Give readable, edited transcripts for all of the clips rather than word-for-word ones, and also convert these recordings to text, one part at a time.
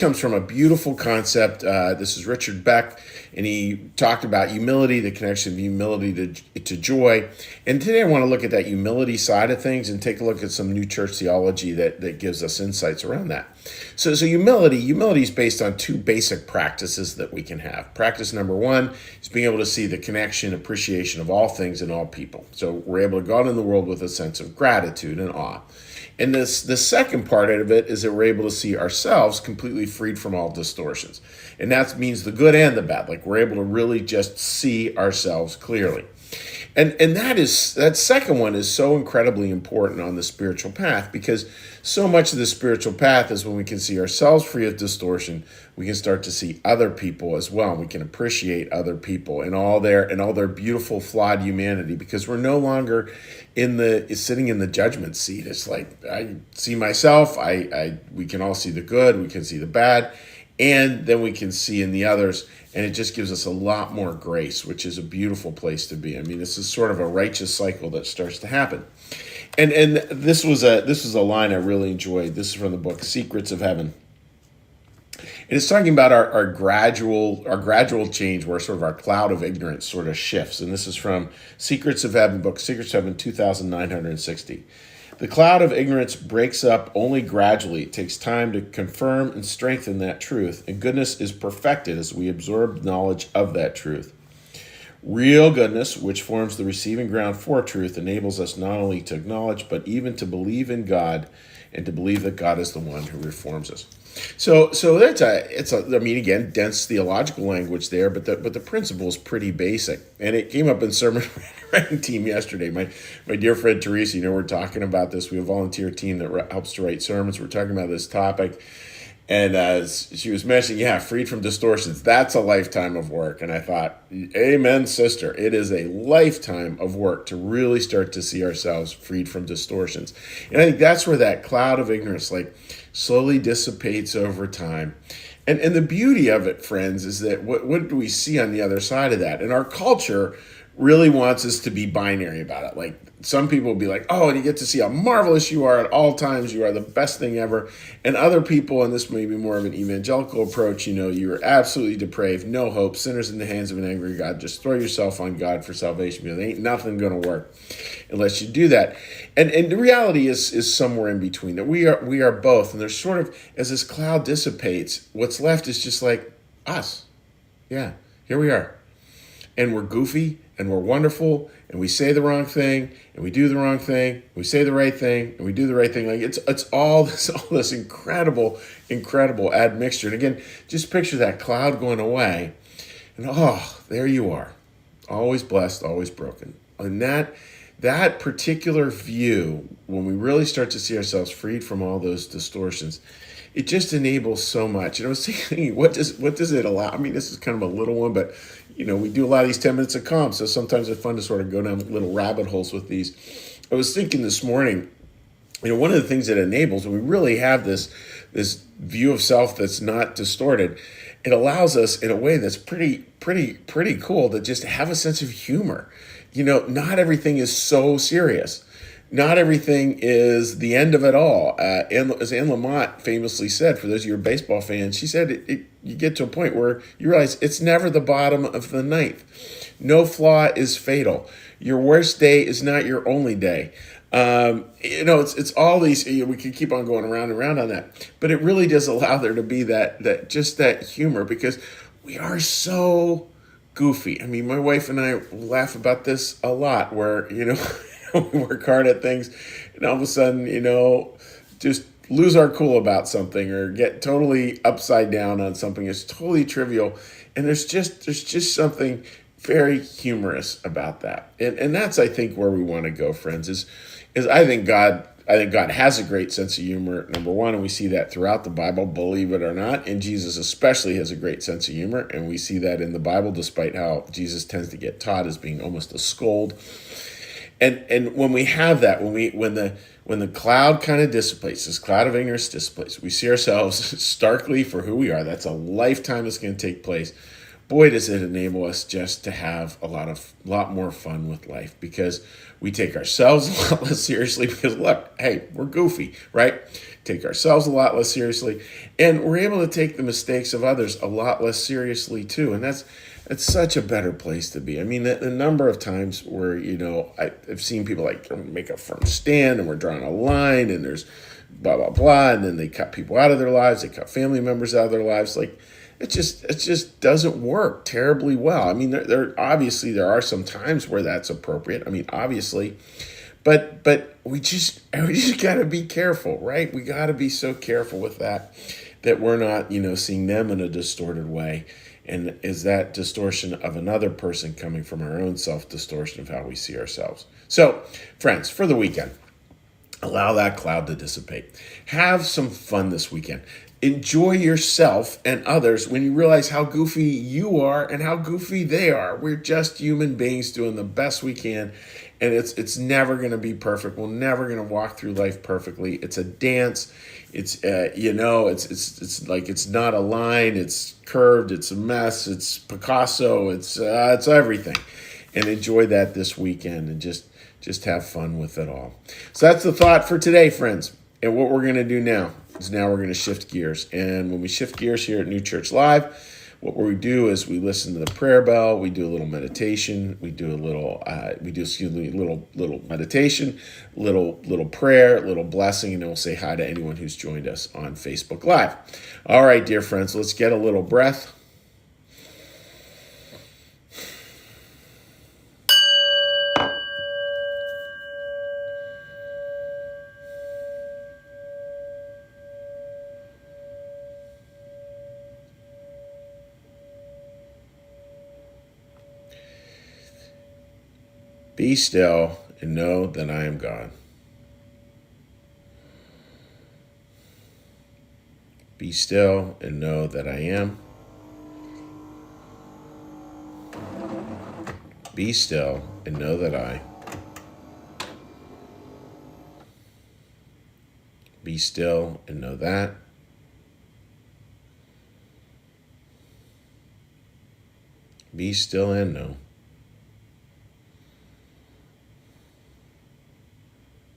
comes from a beautiful concept. This is Richard Beck, and he talked about humility, the connection of humility to joy. And today I want to look at that humility side of things and take a look at some new church theology that gives us insights around that. So humility is based on two basic practices that we can have. Practice number one is being able to see the connection, appreciation of all things and all people. So we're able to go out in the world with a sense of gratitude and awe. And the second part of it is that we're able to see ourselves completely freed from all distortions. And that means the good and the bad. Like we're able to really just see ourselves clearly. And that second one is so incredibly important on the spiritual path, because so much of the spiritual path is when we can see ourselves free of distortion, we can start to see other people as well. We can appreciate other people and all their beautiful, flawed humanity, because we're no longer sitting in the judgment seat. It's like I see myself, we can all see the good, we can see the bad, and then we can see in the others, and it just gives us a lot more grace, which is a beautiful place to be. I mean, this is sort of a righteous cycle that starts to happen. And this was a line I really enjoyed. This is from the book Secrets of Heaven. And it's talking about our gradual change, where sort of our cloud of ignorance sort of shifts. And this is from Secrets of Heaven, book Secrets of Heaven, 2,960. The cloud of ignorance breaks up only gradually. It takes time to confirm and strengthen that truth, and goodness is perfected as we absorb knowledge of that truth. Real goodness, which forms the receiving ground for truth, enables us not only to acknowledge, but even to believe in God, and to believe that God is the one who reforms us. So it's a again, dense theological language there, but the principle is pretty basic. And it came up in sermon writing team yesterday. My dear friend Teresa, we're talking about this. We have a volunteer team that helps to write sermons. We're talking about this topic. And she was mentioning, freed from distortions. That's a lifetime of work. And I thought, amen, sister. It is a lifetime of work to really start to see ourselves freed from distortions. And I think that's where that cloud of ignorance slowly dissipates over time. And the beauty of it, friends, is that what do we see on the other side of that? And our culture really wants us to be binary about it. Like some people will be like, oh, and you get to see how marvelous you are at all times. You are the best thing ever. And other people, and this may be more of an evangelical approach, you're absolutely depraved, no hope, sinners in the hands of an angry God. Just throw yourself on God for salvation, because ain't nothing going to work unless you do that. And the reality is somewhere in between, that we are both. And there's sort of, as this cloud dissipates, what's left is just like us. Yeah, here we are. And we're goofy, and we're wonderful, and we say the wrong thing, and we do the wrong thing, we say the right thing, and we do the right thing. Like it's all this incredible admixture. And again, just picture that cloud going away, and there you are, always blessed, always broken. And that particular view, when we really start to see ourselves freed from all those distortions, it just enables so much. And I was thinking, what does it allow? I mean, this is kind of a little one, but we do a lot of these 10 minutes of calm, so sometimes it's fun to sort of go down little rabbit holes with these. I was thinking this morning, one of the things that enables, when we really have this view of self that's not distorted, it allows us in a way that's pretty cool to just have a sense of humor. Not everything is so serious. Not everything is the end of it all. As Anne Lamott famously said, for those of you who are baseball fans, she said you get to a point where you realize it's never the bottom of the ninth. No flaw is fatal. Your worst day is not your only day. It's all these, we can keep on going around and around on that, but it really does allow there to be that humor, because we are so goofy. I mean, my wife and I laugh about this a lot, where, we work hard at things, and all of a sudden, just lose our cool about something, or get totally upside down on something. It's totally trivial, and there's just something very humorous about that. And that's, I think, where we want to go, friends. Is I think God has a great sense of humor, number one, and we see that throughout the Bible, believe it or not. And Jesus especially has a great sense of humor, and we see that in the Bible, despite how Jesus tends to get taught as being almost a scold. And when we have that, when the cloud kind of dissipates, this cloud of ignorance dissipates, we see ourselves starkly for who we are. That's a lifetime that's going to take place. Boy, does it enable us just to have a lot more fun with life, because we take ourselves a lot less seriously, because look, hey, we're goofy, right? take ourselves a lot less seriously, and we're able to take the mistakes of others a lot less seriously too. And it's such a better place to be. I mean, the number of times where, I've seen people like make a firm stand and we're drawing a line and there's blah, blah, blah. And then they cut people out of their lives. They cut family members out of their lives. Like, it just doesn't work terribly well. I mean, there obviously there are some times where that's appropriate. I mean, obviously, but we just got to be careful, right? We got to be so careful with that we're not, seeing them in a distorted way. And is that distortion of another person coming from our own self-distortion of how we see ourselves? So, friends, for the weekend, allow that cloud to dissipate. Have some fun this weekend. Enjoy yourself and others when you realize how goofy you are and how goofy they are. We're just human beings doing the best we can, and it's never going to be perfect. We're never going to walk through life perfectly. It's a dance. It's it's like it's not a line. It's curved. It's a mess. It's Picasso. It's everything, and enjoy that this weekend and just have fun with it all. So that's the thought for today, friends. And what we're going to do now is we're going to shift gears. And when we shift gears here at New Church Live, what we do is we listen to the prayer bell. We do a little meditation. We do a little, little meditation, little prayer, little blessing, and then we'll say hi to anyone who's joined us on Facebook Live. All right, dear friends, let's get a little breath. Be still and know that I am God. Be still and know that I am. Be still and know that I. Be still and know that. Be still and know.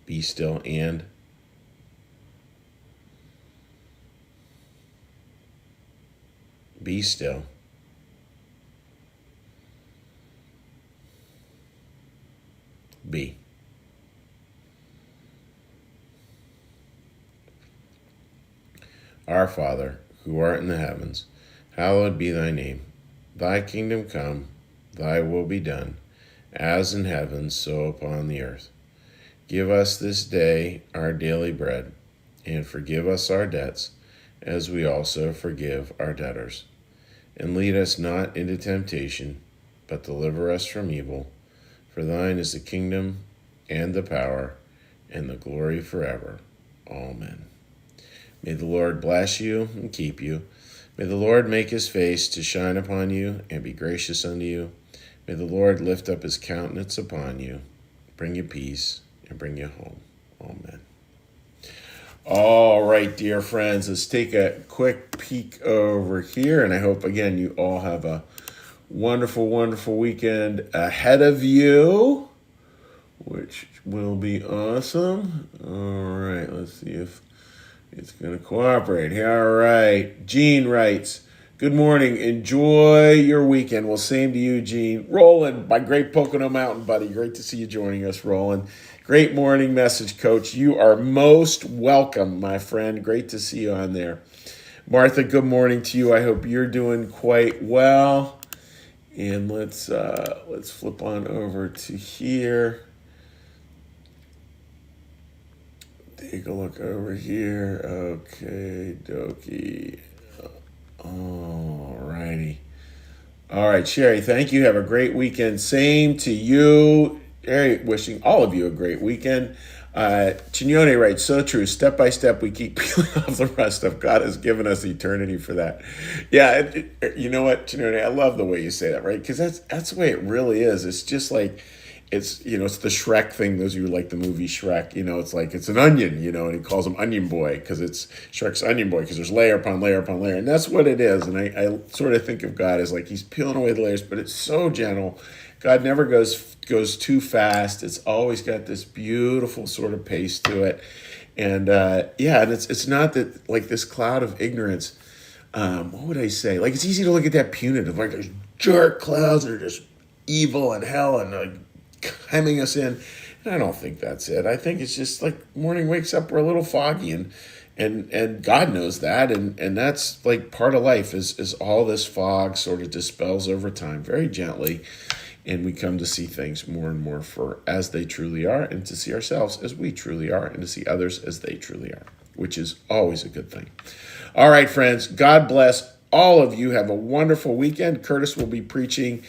Be still and. Be still. Be. Our Father, who art in the heavens, hallowed be thy name. Thy kingdom come, thy will be done, as in heaven, so upon the earth. Give us this day our daily bread, and forgive us our debts, as we also forgive our debtors. And lead us not into temptation, but deliver us from evil. For thine is the kingdom, and the power, and the glory forever. Amen. May the Lord bless you and keep you. May the Lord make his face to shine upon you and be gracious unto you. May the Lord lift up his countenance upon you, bring you peace, and bring you home. Amen. All right, dear friends, let's take a quick peek over here. And I hope, again, you all have a wonderful, wonderful weekend ahead of you, which will be awesome. All right, let's see if it's going to cooperate. All right. Gene writes, good morning. Enjoy your weekend. Well, same to you, Gene. Roland, my great Pocono Mountain buddy. Great to see you joining us, Roland. Great morning message, Coach. You are most welcome, my friend. Great to see you on there. Martha, good morning to you. I hope you're doing quite well. And let's flip on over to here. Take a look over here. Okay, dokie. All righty. All right, Sherry, thank you. Have a great weekend. Same to you. Sherry, wishing all of you a great weekend. Chignone writes, so true. Step by step, we keep peeling off the rust of God has given us eternity for that. Yeah, you know what, Chignone, I love the way you say that, right? Because that's the way it really is. It's just like, it's the Shrek thing. Those of you who like the movie Shrek, it's like it's an onion, and he calls him Onion Boy because it's Shrek's Onion Boy because there's layer upon layer upon layer. And that's what it is. And I sort of think of God as like he's peeling away the layers, but it's so gentle. God never goes too fast. It's always got this beautiful sort of pace to it. And and it's not that like this cloud of ignorance. What would I say? Like it's easy to look at that punitive, like there's dark clouds that are just evil and hell and hemming us in. And I don't think that's it. I think it's just like morning wakes up, we're a little foggy, and God knows that, and that's like part of life is all this fog sort of dispels over time very gently, and we come to see things more and more for as they truly are, and to see ourselves as we truly are, and to see others as they truly are, which is always a good thing. All right, friends, God bless all of you. Have a wonderful weekend. Curtis will be preaching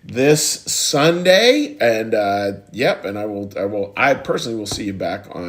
this Sunday, and and I personally will see you back on